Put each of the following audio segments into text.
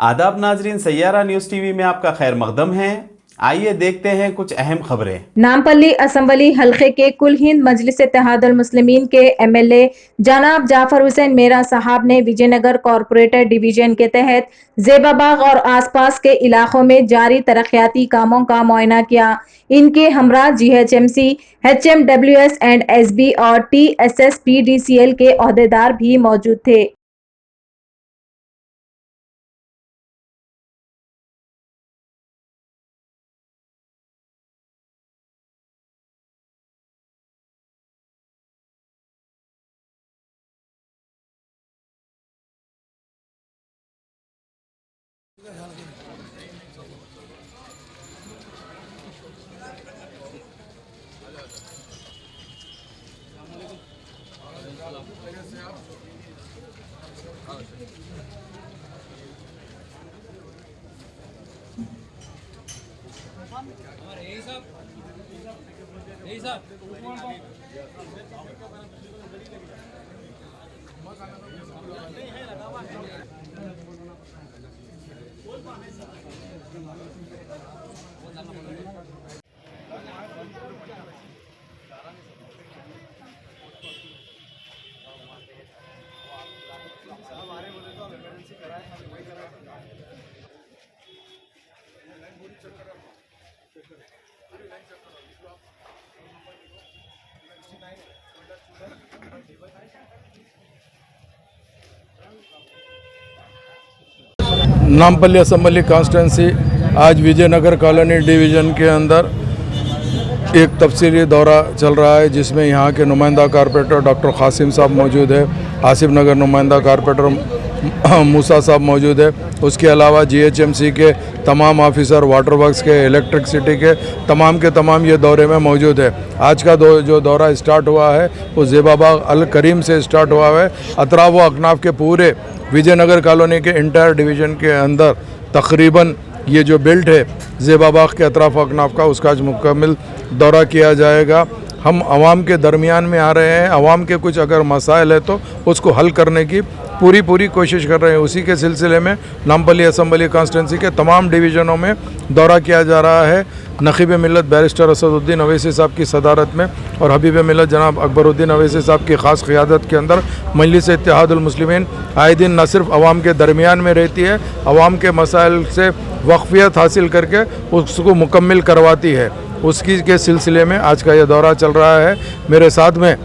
आदाब नाजरीन, Saiyaara news TV में आपका खैर मकदम है। आइए देखते हैं कुछ अहम खबरें। नामपल्ली असम्बली हल्के के कुल हिंद मजलिस इत्तेहादुल मुस्लिमीन के एमएलए जनाब जाफर हुसैन मेरा साहब ने विजयनगर कॉरपोरेटर डिवीजन के तहत जेबाबाग और आसपास के इलाकों में जारी तरक्याती कामों का मुआयना किया। इनके हमरा जीएचएमसी, एचएमडब्ल्यूएस एंड एसबी और टीएसएसपीडीसीएल के ओहदेदार भी मौजूद थे। नामपल्ली असम्बली कॉन्स्टिट्यूंसी आज विजयनगर कॉलोनी डिवीज़न के अंदर एक तफसीली दौरा चल रहा है, जिसमें यहाँ के नुमाइंदा कारपोरेटर डॉक्टर कासिम साहब मौजूद है, आसिफ नगर नुमाइंदा कारपोरेटर मूसा साहब मौजूद है। उसके अलावा जीएचएमसी के तमाम ऑफिसर, वाटर वर्क्स के, इलेक्ट्रिसिटी के तमाम ये दौरे में मौजूद है। आज का जो दौरा स्टार्ट हुआ है वो जेबाबाग अल करीम से स्टार्ट हुआ है। अतराफ व अकनाफ के पूरे विजयनगर कॉलोनी के इंटायर डिवीज़न के अंदर तकरीबन ये जो बेल्ट है जेबाबाग के अतराफ अकनाफ का, उसका आज मुकम्मल दौरा किया जाएगा। हम आवाम के दरमियान में आ रहे हैं, आवाम के कुछ अगर मसाइल है तो उसको हल करने की पूरी कोशिश कर रहे हैं। उसी के सिलसिले में नामपल्ली असम्बली कॉन्स्टिट्यूंसी के तमाम डिवीज़नों में दौरा किया जा रहा है। नकीब मिलत बैरिस्टर असदुद्दीन अवैसी साहब की सदारत में और हबीब मिलत जनाब अकबरुद्दीन अवैसी साहब की ख़ास क़ियादत के अंदर मजलिस इत्तेहादुल मुस्लिमीन आए दिन न सिर्फ आवाम के दरमियान में रहती है, आवाम के मसाइल से वक्फियत हासिल करके उसको मुकम्मल करवाती है। उसकी के सिलसिले में आज का यह दौरा चल रहा है। मेरे साथ में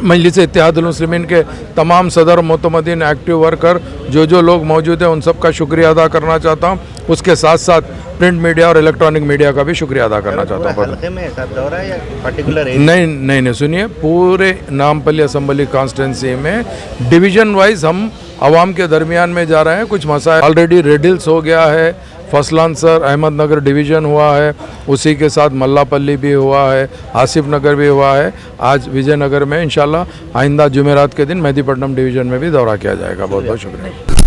मजलिस इत्तेहादुल मुस्लिमीन के तमाम सदर, मोतमदीन, एक्टिव वर्कर जो लोग मौजूद हैं, उन सब का शुक्रिया अदा करना चाहता हूँ। उसके साथ साथ प्रिंट मीडिया और इलेक्ट्रॉनिक मीडिया का भी शुक्रिया अदा करना चाहता हूँ। हल्के में ऐसा दौरा है या पर्टिकुलर नहीं, सुनिए, पूरे नामपल्ली असम्बली कॉन्स्टिट्यूंसी में डिवीज़न वाइज हम आवाम के दरमियान में जा रहे हैं। कुछ मसाइल ऑलरेडी रेडिल्स हो गया है, फसलान सर अहमद नगर डिवीज़न हुआ है, उसी के साथ मल्लापल्ली भी हुआ है, आसिफ नगर भी हुआ है। आज विजयनगर में इंशाल्लाह आइंदा जुमेरात के दिन मेहदीपट्टनम डिवीज़न में भी दौरा किया जाएगा। बहुत बहुत शुक्रिया।